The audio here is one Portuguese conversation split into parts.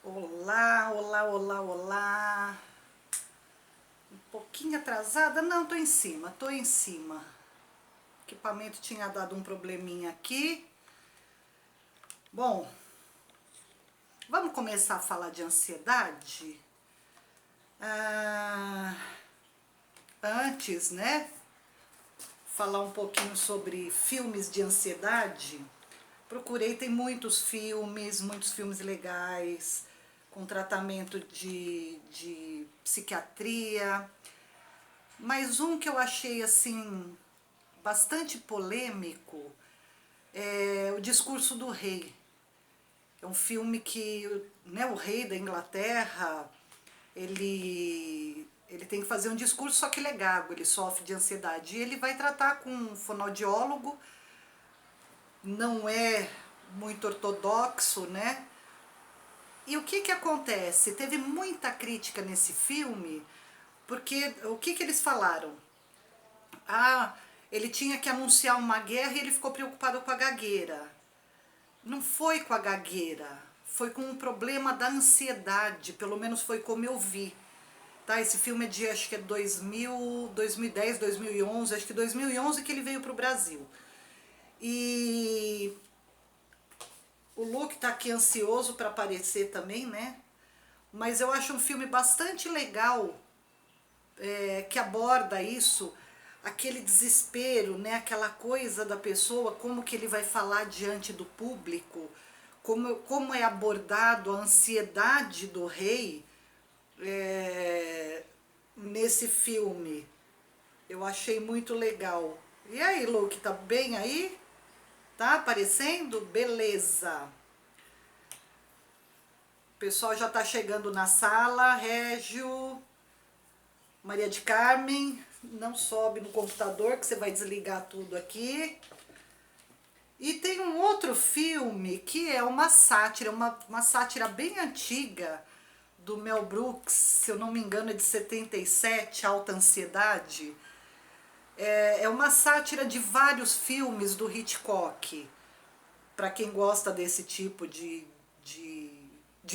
Olá, olá, olá, olá. Um pouquinho atrasada? Não, tô em cima, tô em cima. O equipamento tinha dado um probleminha aqui. Bom, vamos começar a falar de ansiedade? Ah, antes, né? Falar um pouquinho sobre filmes de ansiedade. Procurei, tem muitos filmes legais, com tratamento de psiquiatria. Mas um que eu achei assim bastante polêmico é O Discurso do Rei. É um filme que, né, o rei da Inglaterra, ele tem que fazer um discurso, só que ele é gago, ele sofre de ansiedade. E ele vai tratar com um fonoaudiólogo, não é muito ortodoxo, né? E o que que acontece? Teve muita crítica nesse filme, porque o que que eles falaram? Ah, ele tinha que anunciar uma guerra e ele ficou preocupado com a gagueira. Não foi com a gagueira, foi com um problema da ansiedade, pelo menos foi como eu vi. Tá? Esse filme é de, acho que é 2000, 2010, 2011, acho que 2011 que ele veio para o Brasil. E o Luke tá aqui ansioso para aparecer também, né? Mas eu acho um filme bastante legal, que aborda isso, aquele desespero, né? Aquela coisa da pessoa, como que ele vai falar diante do público, como é abordado a ansiedade do rei nesse filme. Eu achei muito legal. E aí, Luke, tá bem aí? Tá aparecendo? Beleza. O pessoal já tá chegando na sala. Régio, Maria de Carmen, não sobe no computador que você vai desligar tudo aqui. E tem um outro filme que é uma sátira, uma sátira bem antiga do Mel Brooks, se eu não me engano é de 77, Alta Ansiedade. É uma sátira de vários filmes do Hitchcock. Para quem gosta desse tipo de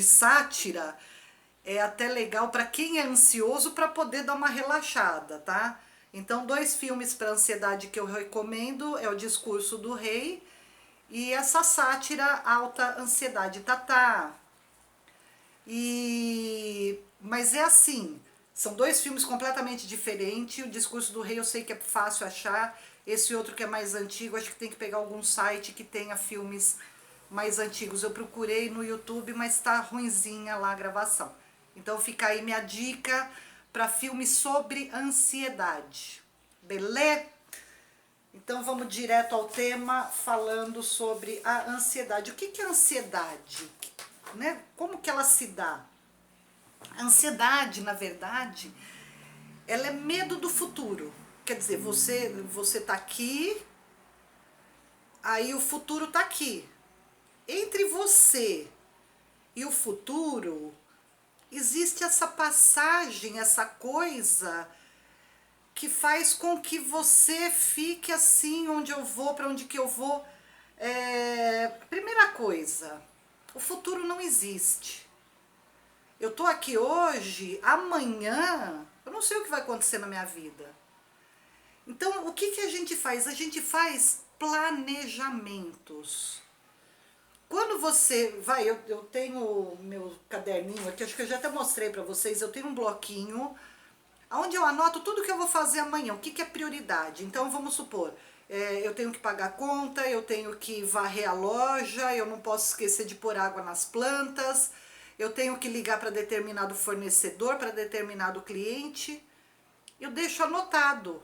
sátira, é até legal para quem é ansioso para poder dar uma relaxada, tá? Então, dois filmes para ansiedade que eu recomendo é O Discurso do Rei e essa sátira Alta Ansiedade. Tá. Mas é assim, são dois filmes completamente diferentes. O Discurso do Rei eu sei que é fácil achar. Esse outro que é mais antigo, acho que tem que pegar algum site que tenha filmes mais antigos. Eu procurei no YouTube, mas tá ruinzinha lá a gravação. Então fica aí minha dica para filmes sobre ansiedade. Beleza? Então vamos direto ao tema, falando sobre a ansiedade. O que que é ansiedade? Né? Como que ela se dá? A ansiedade, na verdade, ela é medo do futuro. Quer dizer, você tá aqui, aí o futuro tá aqui. Entre você e o futuro, existe essa passagem, essa coisa que faz com que você fique assim, onde eu vou, para onde que eu vou. Primeira coisa, o futuro não existe. Eu tô aqui hoje, amanhã, eu não sei o que vai acontecer na minha vida. Então, o que que a gente faz? A gente faz planejamentos. Quando você vai, eu tenho meu caderninho aqui, acho que eu já até mostrei para vocês, eu tenho um bloquinho onde eu anoto tudo que eu vou fazer amanhã, o que que é prioridade. Então, vamos supor, eu tenho que pagar a conta, eu tenho que varrer a loja, eu não posso esquecer de pôr água nas plantas, eu tenho que ligar para determinado fornecedor, para determinado cliente. Eu deixo anotado,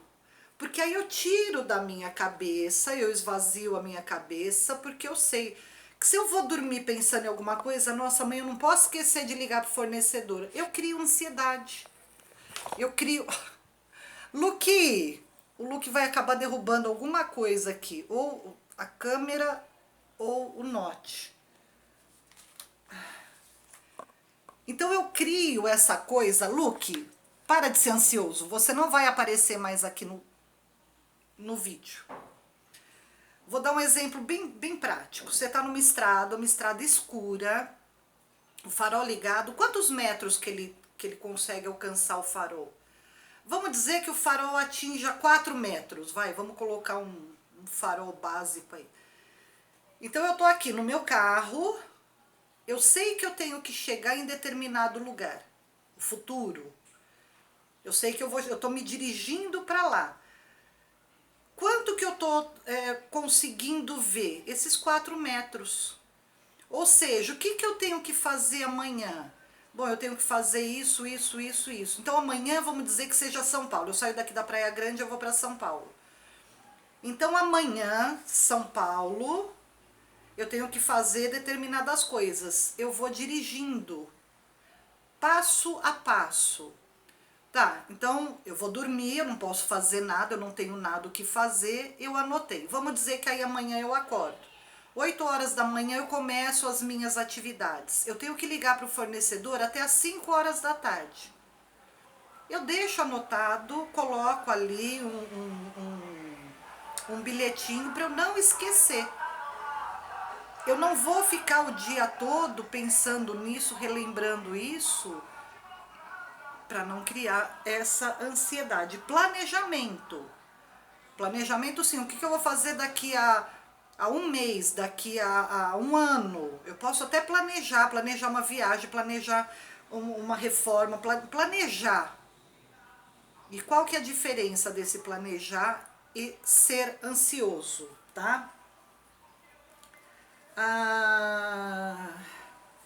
porque aí eu tiro da minha cabeça, eu esvazio a minha cabeça, porque eu sei que se eu vou dormir pensando em alguma coisa, nossa, amanhã eu não posso esquecer de ligar para o fornecedor. Eu crio ansiedade. Eu crio. Luke, o Luke vai acabar derrubando alguma coisa aqui, ou a câmera ou o note. Então eu crio essa coisa, Luke, para de ser ansioso, você não vai aparecer mais aqui no vídeo. Vou dar um exemplo bem prático. Você está numa estrada escura, o farol ligado, quantos metros que ele consegue alcançar o farol? Vamos dizer que o farol atinja 4 metros, vamos colocar um farol básico aí. Então eu tô aqui no meu carro, eu sei que eu tenho que chegar em determinado lugar, o futuro. Eu sei que eu tô me dirigindo para lá. Quanto que eu tô conseguindo ver? Esses 4 metros. Ou seja, o que eu tenho que fazer amanhã? Bom, eu tenho que fazer isso, isso, isso, isso. Então amanhã vamos dizer que seja São Paulo. Eu saio daqui da Praia Grande, eu vou para São Paulo. Então amanhã, São Paulo, eu tenho que fazer determinadas coisas. Eu vou dirigindo, passo a passo. Tá, então eu vou dormir, eu não posso fazer nada, eu não tenho nada o que fazer, eu anotei. Vamos dizer que aí amanhã eu acordo. 8 horas da manhã eu começo as minhas atividades. Eu tenho que ligar para o fornecedor até às 5 horas da tarde. Eu deixo anotado, coloco ali um bilhetinho para eu não esquecer. Eu não vou ficar o dia todo pensando nisso, relembrando isso, para não criar essa ansiedade. Planejamento. Planejamento sim, o que eu vou fazer daqui a um mês, daqui a um ano. Eu posso até planejar uma viagem, planejar uma reforma, planejar. E qual que é a diferença desse planejar e ser ansioso, tá?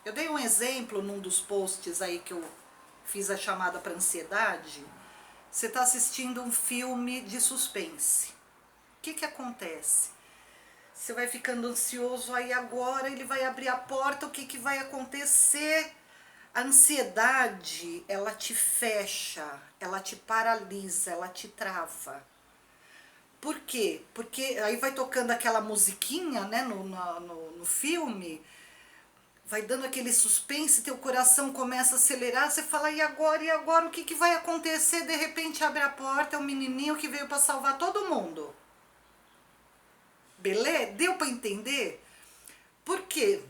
Eu dei um exemplo num dos posts aí que eu fiz a chamada para ansiedade. Você está assistindo um filme de suspense. O que acontece? Você vai ficando ansioso, aí agora ele vai abrir a porta, o que vai acontecer? A ansiedade, ela te fecha, ela te paralisa, ela te trava. Por quê? Porque aí vai tocando aquela musiquinha, né, no filme, vai dando aquele suspense, teu coração começa a acelerar, você fala, e agora, o que vai acontecer? De repente abre a porta, é um menininho que veio para salvar todo mundo. Beleza? Deu para entender? Por quê?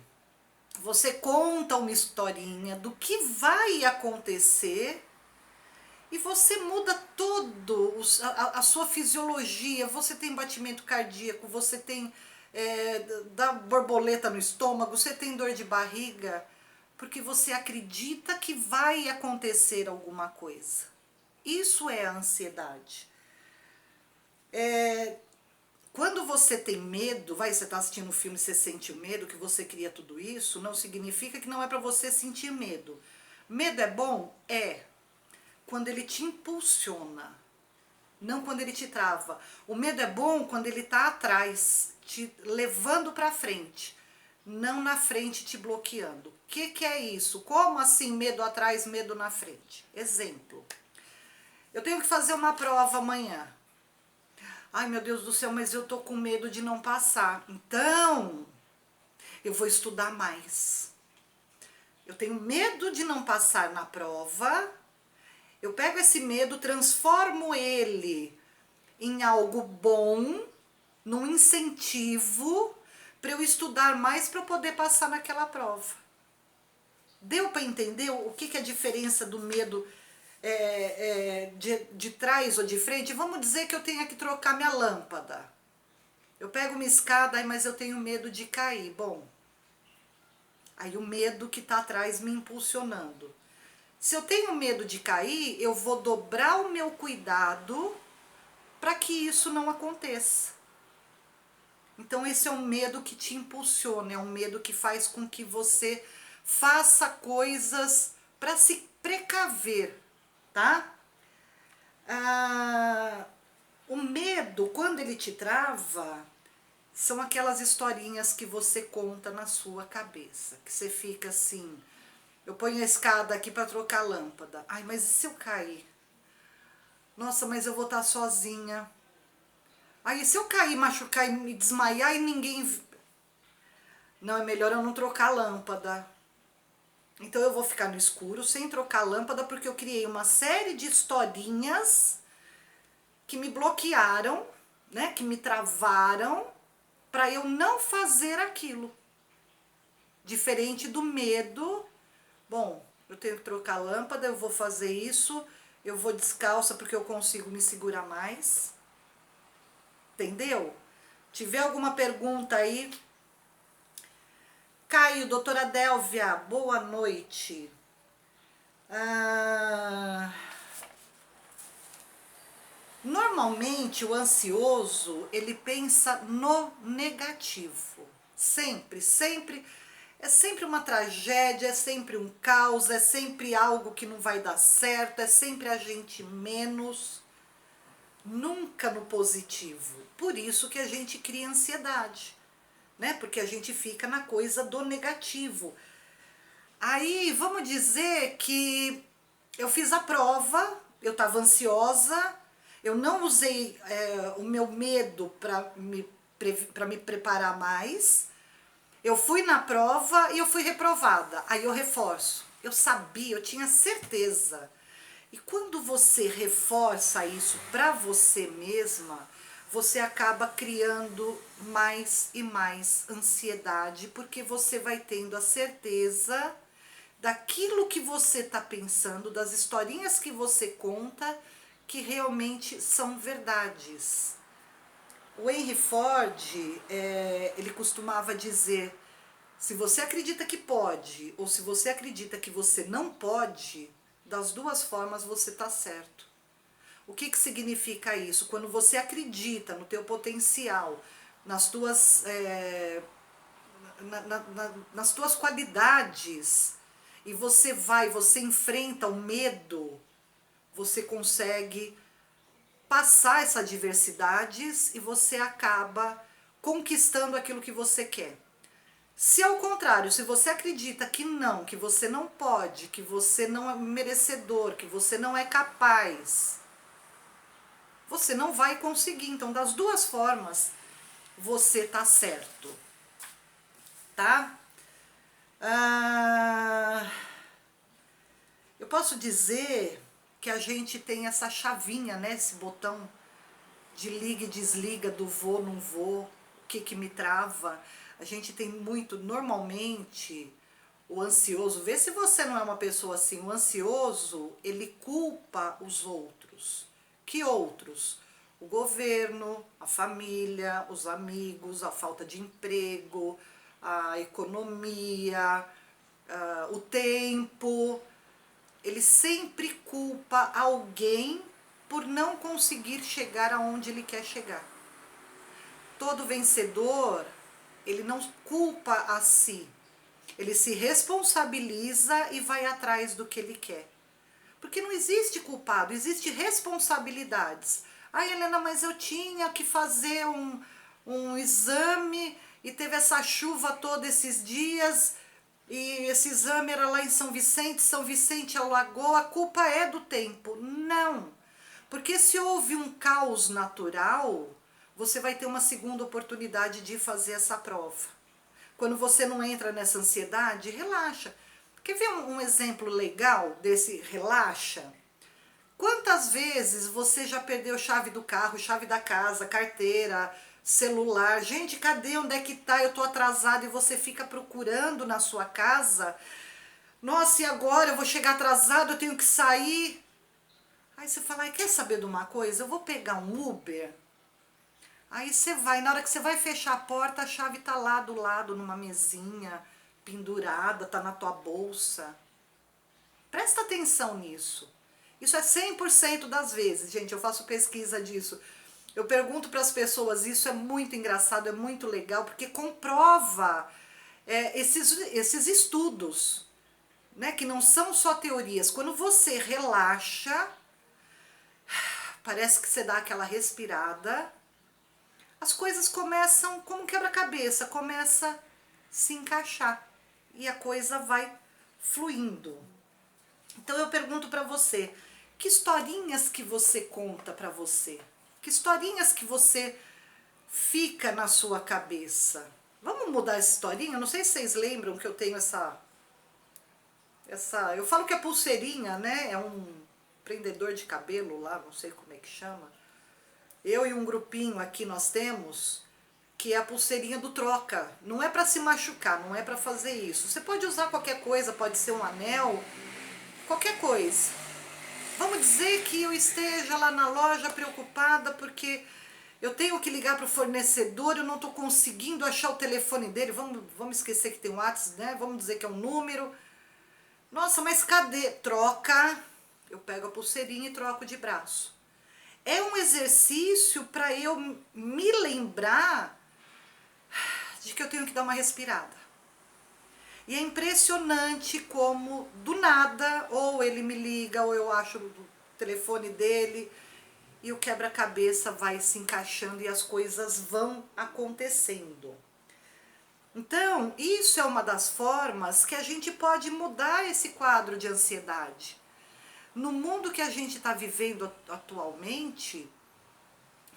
Você conta uma historinha do que vai acontecer e você muda todo a sua fisiologia. Você tem batimento cardíaco, você tem dá borboleta no estômago, você tem dor de barriga, porque você acredita que vai acontecer alguma coisa. Isso é a ansiedade. Quando você tem medo, você está assistindo um filme e você sente o medo, que você cria tudo isso, não significa que não é para você sentir medo. Medo é bom? É. Quando ele te impulsiona, não quando ele te trava. O medo é bom quando ele está atrás, te levando para frente, não na frente te bloqueando. O que é isso? Como assim medo atrás, medo na frente? Exemplo. Eu tenho que fazer uma prova amanhã. Ai, meu Deus do céu, mas eu tô com medo de não passar. Então, eu vou estudar mais. Eu tenho medo de não passar na prova. Eu pego esse medo, transformo ele em algo bom, num incentivo para eu estudar mais para eu poder passar naquela prova. Deu para entender o que é a diferença do medo de trás ou de frente? Vamos dizer que eu tenha que trocar minha lâmpada. Eu pego uma escada, mas eu tenho medo de cair. Bom, aí o medo que está atrás me impulsionando. Se eu tenho medo de cair, eu vou dobrar o meu cuidado para que isso não aconteça. Então esse é um medo que te impulsiona, é um medo que faz com que você faça coisas para se precaver, tá? O medo, quando ele te trava, são aquelas historinhas que você conta na sua cabeça, que você fica assim, eu ponho a escada aqui para trocar a lâmpada, ai, mas e se eu cair? Nossa, mas eu vou estar sozinha. Aí se eu cair, machucar e me desmaiar e ninguém... Não, é melhor eu não trocar a lâmpada. Então eu vou ficar no escuro sem trocar a lâmpada porque eu criei uma série de historinhas que me bloquearam, né, que me travaram para eu não fazer aquilo. Diferente do medo Bom, eu tenho que trocar a lâmpada, eu vou fazer isso, eu vou descalça porque eu consigo me segurar mais. Entendeu? Tiver alguma pergunta aí? Caio, doutora Délvia, boa noite. Normalmente o ansioso, ele pensa no negativo. Sempre, sempre. É sempre uma tragédia, é sempre um caos, é sempre algo que não vai dar certo, é sempre a gente menos, nunca no positivo. Por isso que a gente cria ansiedade, né? Porque a gente fica na coisa do negativo. Aí, vamos dizer que eu fiz a prova, eu estava ansiosa, eu não usei o meu medo para me preparar mais. Eu fui na prova e eu fui reprovada. Aí eu reforço. Eu sabia, eu tinha certeza. E quando você reforça isso para você mesma, você acaba criando mais e mais ansiedade, porque você vai tendo a certeza daquilo que você está pensando, das historinhas que você conta, que realmente são verdades. O Henry Ford, ele costumava dizer, se você acredita que pode, ou se você acredita que você não pode, das duas formas você está certo. O que significa isso? Quando você acredita no teu potencial, nas tuas, nas tuas qualidades, e você enfrenta o medo, você consegue passar essas adversidades e você acaba conquistando aquilo que você quer. Se ao contrário, se você acredita que você não pode, que você não é merecedor, que você não é capaz, você não vai conseguir. Então, das duas formas, você tá certo, tá? Eu posso dizer que a gente tem essa chavinha, né? Esse botão de liga e desliga, do vou, não vou, o que me trava. A gente tem muito, normalmente, o ansioso, vê se você não é uma pessoa assim, o ansioso, ele culpa os outros. Que outros? O governo, a família, os amigos, a falta de emprego, a economia, o tempo. Ele sempre culpa alguém por não conseguir chegar aonde ele quer chegar. Todo vencedor, ele não culpa a si. Ele se responsabiliza e vai atrás do que ele quer. Porque não existe culpado, existe responsabilidades. Ah, Helena, mas eu tinha que fazer um exame e teve essa chuva todos esses dias e esse exame era lá em São Vicente alagou, a culpa é do tempo. Não, porque se houve um caos natural, você vai ter uma segunda oportunidade de fazer essa prova. Quando você não entra nessa ansiedade, relaxa. Quer ver um exemplo legal desse relaxa? Quantas vezes você já perdeu chave do carro, chave da casa, carteira, celular? Gente, cadê? Onde é que tá? Eu tô atrasada e você fica procurando na sua casa. Nossa, e agora? Eu vou chegar atrasado, eu tenho que sair. Aí você fala, ai, quer saber de uma coisa? Eu vou pegar um Uber. Aí você vai, na hora que você vai fechar a porta, a chave tá lá do lado, numa mesinha, pendurada, tá na tua bolsa. Presta atenção nisso. Isso é 100% das vezes, gente, eu faço pesquisa disso. Eu pergunto para as pessoas, isso é muito engraçado, é muito legal, porque comprova esses estudos, né, que não são só teorias. Quando você relaxa, parece que você dá aquela respirada, as coisas começam como um quebra-cabeça, começa a se encaixar e a coisa vai fluindo. Então eu pergunto para você, que historinhas que você conta para você? Que historinhas que você fica na sua cabeça? Vamos mudar essa historinha? Não sei se vocês lembram que eu tenho eu falo que é pulseirinha, né? É um prendedor de cabelo lá, não sei como é que chama. Eu e um grupinho aqui nós temos, que é a pulseirinha do troca. Não é para se machucar, não é para fazer isso. Você pode usar qualquer coisa, pode ser um anel, qualquer coisa. Vamos dizer que eu esteja lá na loja preocupada porque eu tenho que ligar para o fornecedor, eu não estou conseguindo achar o telefone dele. Vamos esquecer que tem um WhatsApp, né? Vamos dizer que é um número. Nossa, mas cadê? Troca. Eu pego a pulseirinha e troco de braço. É um exercício para eu me lembrar de que eu tenho que dar uma respirada. E é impressionante como, do nada, ou ele me liga, ou eu acho o telefone dele, e o quebra-cabeça vai se encaixando e as coisas vão acontecendo. Então, isso é uma das formas que a gente pode mudar esse quadro de ansiedade. No mundo que a gente está vivendo atualmente,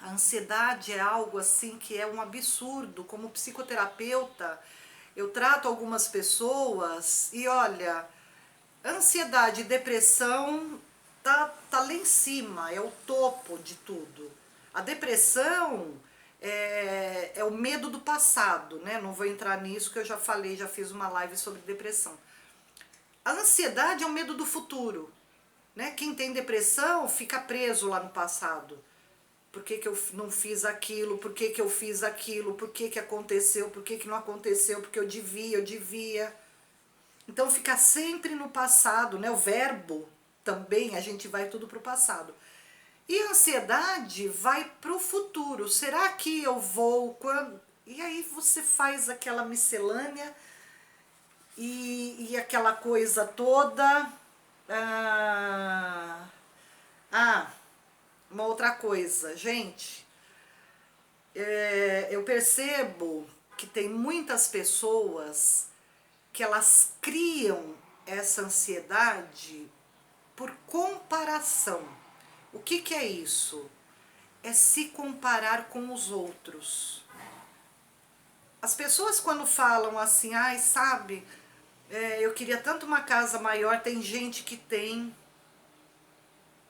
a ansiedade é algo assim que é um absurdo. Como psicoterapeuta, eu trato algumas pessoas e olha, ansiedade e depressão tá lá em cima, é o topo de tudo. A depressão é o medo do passado, né? Não vou entrar nisso que eu já falei, já fiz uma live sobre depressão. A ansiedade é o medo do futuro, né? Quem tem depressão fica preso lá no passado. Por que eu não fiz aquilo? Por que eu fiz aquilo? Por que aconteceu? Por que não aconteceu? Porque eu devia. Então fica sempre no passado, né? O verbo também, a gente vai tudo para o passado. E a ansiedade vai para o futuro. Será que eu vou? Quando? E aí você faz aquela miscelânea e aquela coisa toda. Uma outra coisa, gente. Eu percebo que tem muitas pessoas que elas criam essa ansiedade por comparação. O que é isso? É se comparar com os outros. As pessoas quando falam assim, ai, sabe, eu queria tanto uma casa maior, tem gente que tem,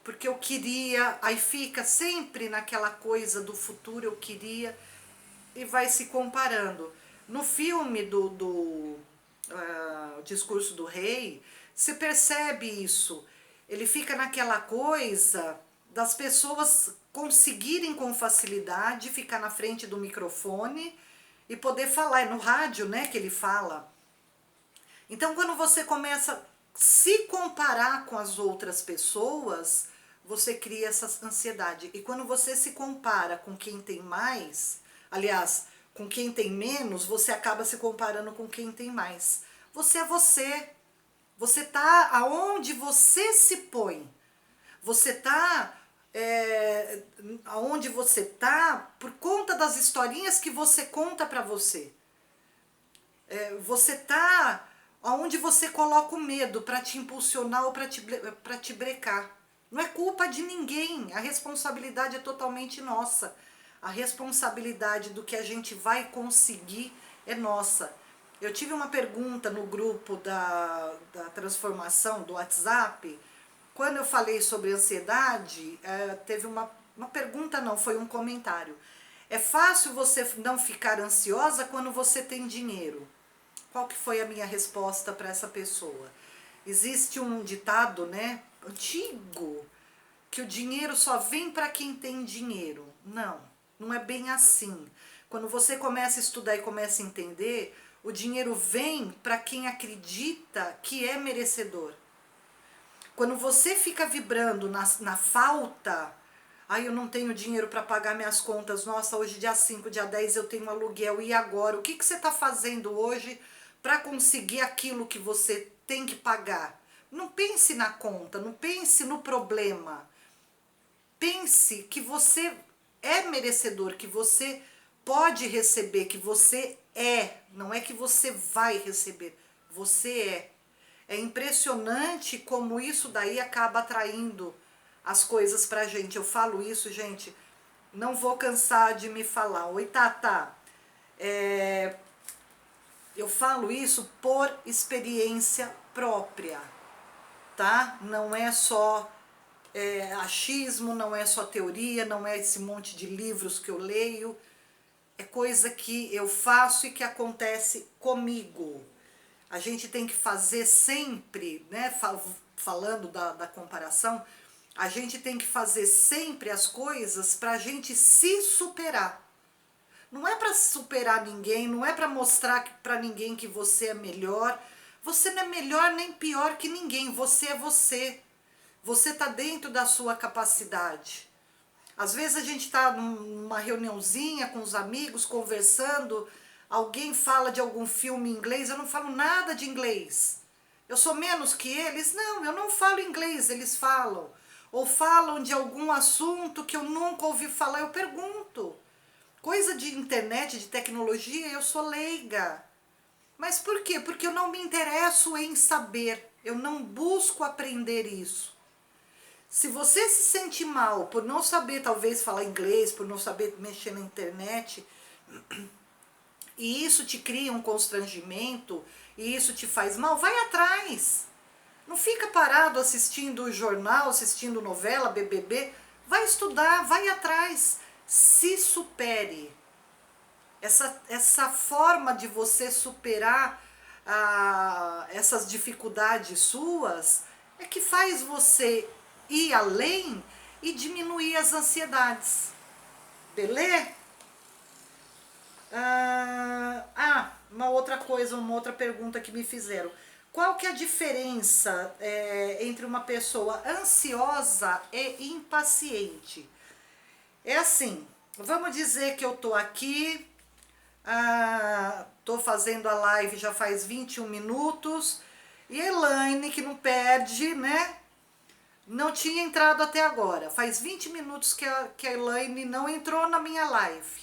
porque eu queria, aí fica sempre naquela coisa do futuro, eu queria, e vai se comparando. No filme do Discurso do Rei, você percebe isso. Ele fica naquela coisa das pessoas conseguirem com facilidade ficar na frente do microfone e poder falar. É no rádio, né, que ele fala. Então, quando você começa a se comparar com as outras pessoas, você cria essa ansiedade. E quando você se compara com quem tem mais, aliás, com quem tem menos, você acaba se comparando com quem tem mais. Você é você. Você tá aonde você se põe. Você tá aonde você tá por conta das historinhas que você conta pra você. Você tá aonde você coloca o medo para te impulsionar ou para te brecar. Não é culpa de ninguém, a responsabilidade é totalmente nossa. A responsabilidade do que a gente vai conseguir é nossa. Eu tive uma pergunta no grupo da transformação do WhatsApp. Quando eu falei sobre ansiedade, teve uma pergunta, não, foi um comentário. É fácil você não ficar ansiosa quando você tem dinheiro? Qual que foi a minha resposta para essa pessoa? Existe um ditado, né, antigo, que o dinheiro só vem para quem tem dinheiro. Não, não é bem assim. Quando você começa a estudar e começa a entender, o dinheiro vem para quem acredita que é merecedor. Quando você fica vibrando na falta, ai, eu não tenho dinheiro para pagar minhas contas, nossa, hoje dia 5, dia 10 eu tenho um aluguel, e agora? O que você está fazendo hoje para conseguir aquilo que você tem que pagar? Não pense na conta, não pense no problema. Pense que você é merecedor, que você pode receber, que você é, não é que você vai receber, você é. É impressionante como isso daí acaba atraindo as coisas pra gente. Eu falo isso, gente, não vou cansar de me falar. Oi, Tata. Eu falo isso por experiência própria, tá? Não é só achismo, não é só teoria, não é esse monte de livros que eu leio. é coisa que eu faço e que acontece comigo. A gente tem que fazer sempre, né, falando da comparação, a gente tem que fazer sempre as coisas para a gente se superar. Não é para superar ninguém, não é para mostrar para ninguém que você é melhor. Você não é melhor nem pior que ninguém, você é você. Você está dentro da sua capacidade. Às vezes a gente está numa reuniãozinha com os amigos, conversando, alguém fala de algum filme em inglês, eu não falo nada de inglês. Eu sou menos que eles? Não, eu não falo inglês, eles falam. Ou falam de algum assunto que eu nunca ouvi falar, eu pergunto. Coisa de internet, de tecnologia, eu sou leiga. Mas por quê? Porque eu não me interesso em saber, eu não busco aprender isso. Se você se sente mal por não saber talvez falar inglês, por não saber mexer na internet, e isso te cria um constrangimento, e isso te faz mal, vai atrás. Não fica parado assistindo jornal, assistindo novela, BBB. Vai estudar, vai atrás. Se supere. Essa forma de você superar essas dificuldades suas é que faz você ir além e diminuir as ansiedades. Beleza? Uma outra coisa, uma outra pergunta que me fizeram. Qual que é a diferença entre uma pessoa ansiosa e impaciente? É assim, vamos dizer que eu tô aqui, tô fazendo a live já faz 21 minutos, e a Elaine, que não perde, né? Não tinha entrado até agora. Faz 20 minutos que a Elaine não entrou na minha live.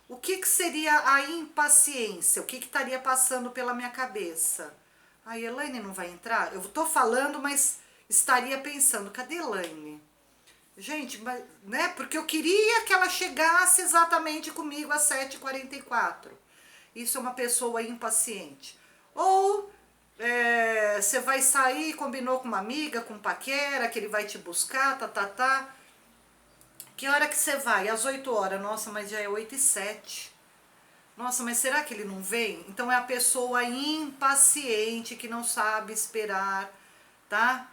O que seria a impaciência? O que estaria passando pela minha cabeça? A Elaine não vai entrar? Eu tô falando, mas estaria pensando, cadê a Elaine? Gente, mas, né? Porque eu queria que ela chegasse exatamente comigo às 7h44. Isso é uma pessoa impaciente. Ou você vai sair, combinou com uma amiga, com um paquera, que ele vai te buscar, tá. Que hora que você vai? Às 8h. Nossa, mas já é 8h07. Nossa, mas será que ele não vem? Então é a pessoa impaciente que não sabe esperar, tá?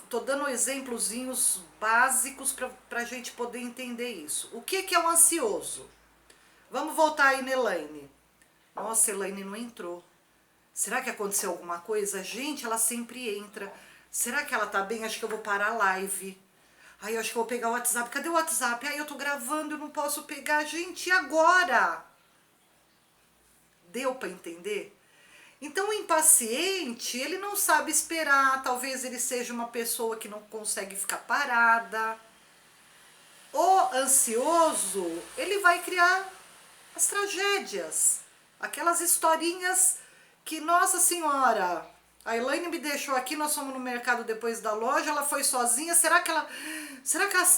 Tô dando exemplozinhos básicos para a gente poder entender isso. O que é o ansioso? Vamos voltar aí na Elaine. Nossa, a Elaine não entrou. Será que aconteceu alguma coisa? Gente, ela sempre entra. Será que ela tá bem? Acho que eu vou parar a live. Aí eu acho que eu vou pegar o WhatsApp. Cadê o WhatsApp? Aí eu tô gravando, eu não posso pegar. Gente, e agora? Deu para entender? Então o impaciente, ele não sabe esperar, talvez ele seja uma pessoa que não consegue ficar parada. O ansioso, ele vai criar as tragédias, aquelas historinhas que, nossa senhora, a Elaine me deixou aqui, nós fomos no mercado depois da loja, ela foi sozinha, será que ela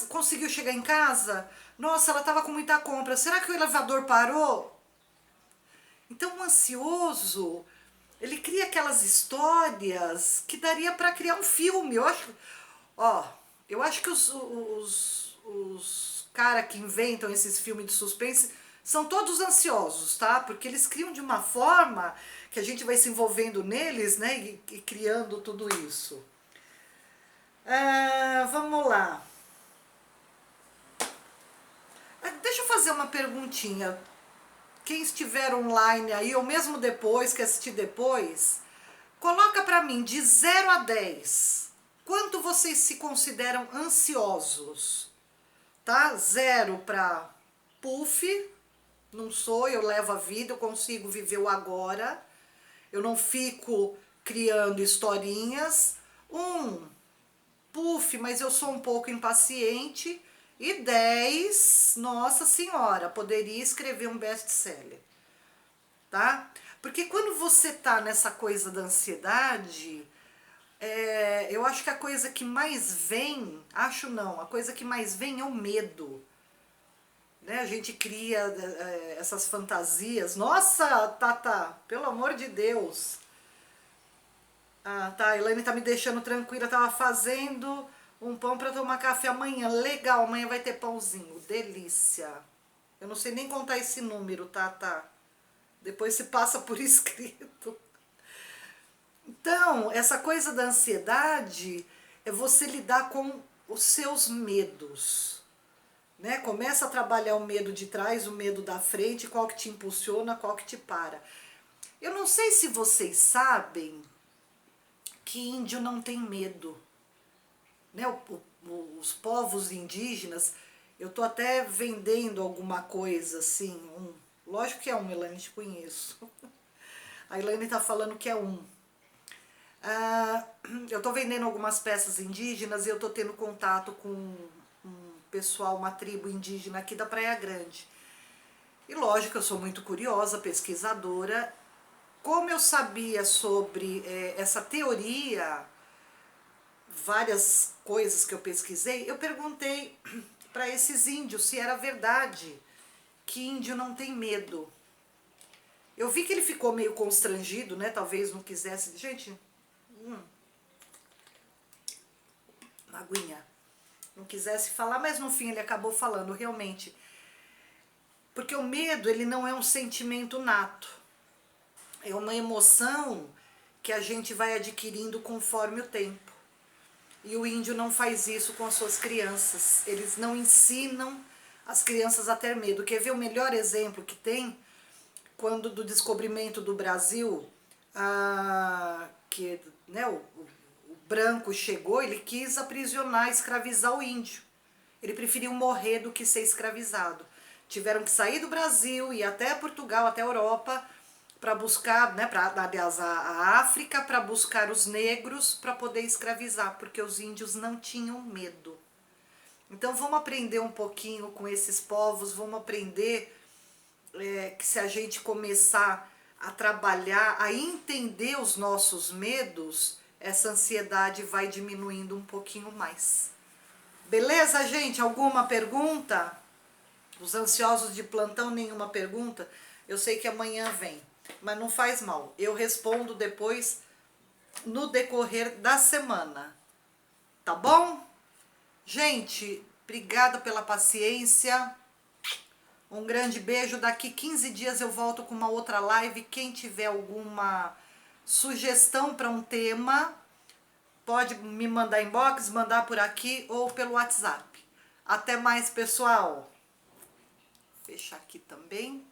conseguiu chegar em casa? Nossa, ela estava com muita compra, será que o elevador parou? Então o ansioso, ele cria aquelas histórias que daria para criar um filme. Eu acho que os caras que inventam esses filmes de suspense são todos ansiosos, tá? Porque eles criam de uma forma que a gente vai se envolvendo neles, né? E criando tudo isso. Vamos lá. Deixa eu fazer uma perguntinha. Quem estiver online aí, ou mesmo depois, que assistir depois, coloca pra mim de 0 a 10. Quanto vocês se consideram ansiosos? Tá? 0 pra puff, não sou, eu levo a vida, eu consigo viver o agora. Eu não fico criando historinhas. 1, puff, mas eu sou um pouco impaciente. E 10, nossa senhora, poderia escrever um best-seller, tá? Porque quando você tá nessa coisa da ansiedade, eu acho que a coisa que mais vem, a coisa que mais vem é o medo. Né? A gente cria essas fantasias. Nossa, Tata, pelo amor de Deus. Tá, a Elaine tá me deixando tranquila, tava fazendo um pão para tomar café amanhã. Legal, amanhã vai ter pãozinho, delícia. Eu não sei nem contar esse número, tá? Depois se passa por escrito. Então, essa coisa da ansiedade é você lidar com os seus medos, né? Começa a trabalhar o medo de trás, o medo da frente, qual que te impulsiona, qual que te para. Eu não sei se vocês sabem que índio não tem medo, né? Os povos indígenas, eu tô até vendendo alguma coisa assim, lógico que é um, Elaine, te conheço. A Elaine tá falando que é um. Eu tô vendendo algumas peças indígenas e eu tô tendo contato com um pessoal, uma tribo indígena aqui da Praia Grande. E lógico, eu sou muito curiosa, pesquisadora. Como eu sabia sobre essa teoria, várias coisas que eu pesquisei, eu perguntei para esses índios se era verdade que índio não tem medo. Eu vi que ele ficou meio constrangido, né? Talvez não quisesse. Gente, uma aguinha. Não quisesse falar, mas no fim ele acabou falando, realmente. Porque o medo, ele não é um sentimento nato. É uma emoção que a gente vai adquirindo conforme o tempo. E o índio não faz isso com as suas crianças. Eles não ensinam as crianças a ter medo. Quer ver o melhor exemplo que tem? Quando do descobrimento do Brasil, que né, o branco chegou, ele quis aprisionar, escravizar o índio. Ele preferiu morrer do que ser escravizado. Tiveram que sair do Brasil, ir até Portugal, até a Europa, para buscar, né, aliás, a África, para buscar os negros para poder escravizar, porque os índios não tinham medo. Então vamos aprender um pouquinho com esses povos, vamos aprender que se a gente começar a trabalhar, a entender os nossos medos, essa ansiedade vai diminuindo um pouquinho mais. Beleza, gente? Alguma pergunta? Os ansiosos de plantão, nenhuma pergunta? Eu sei que amanhã vem, mas não faz mal. Eu respondo depois no decorrer da semana. Tá bom? Gente, obrigada pela paciência. Um grande beijo. Daqui 15 dias eu volto com uma outra live. Quem tiver alguma sugestão para um tema, pode me mandar inbox, mandar por aqui ou pelo WhatsApp. Até mais, pessoal. Fechar aqui também.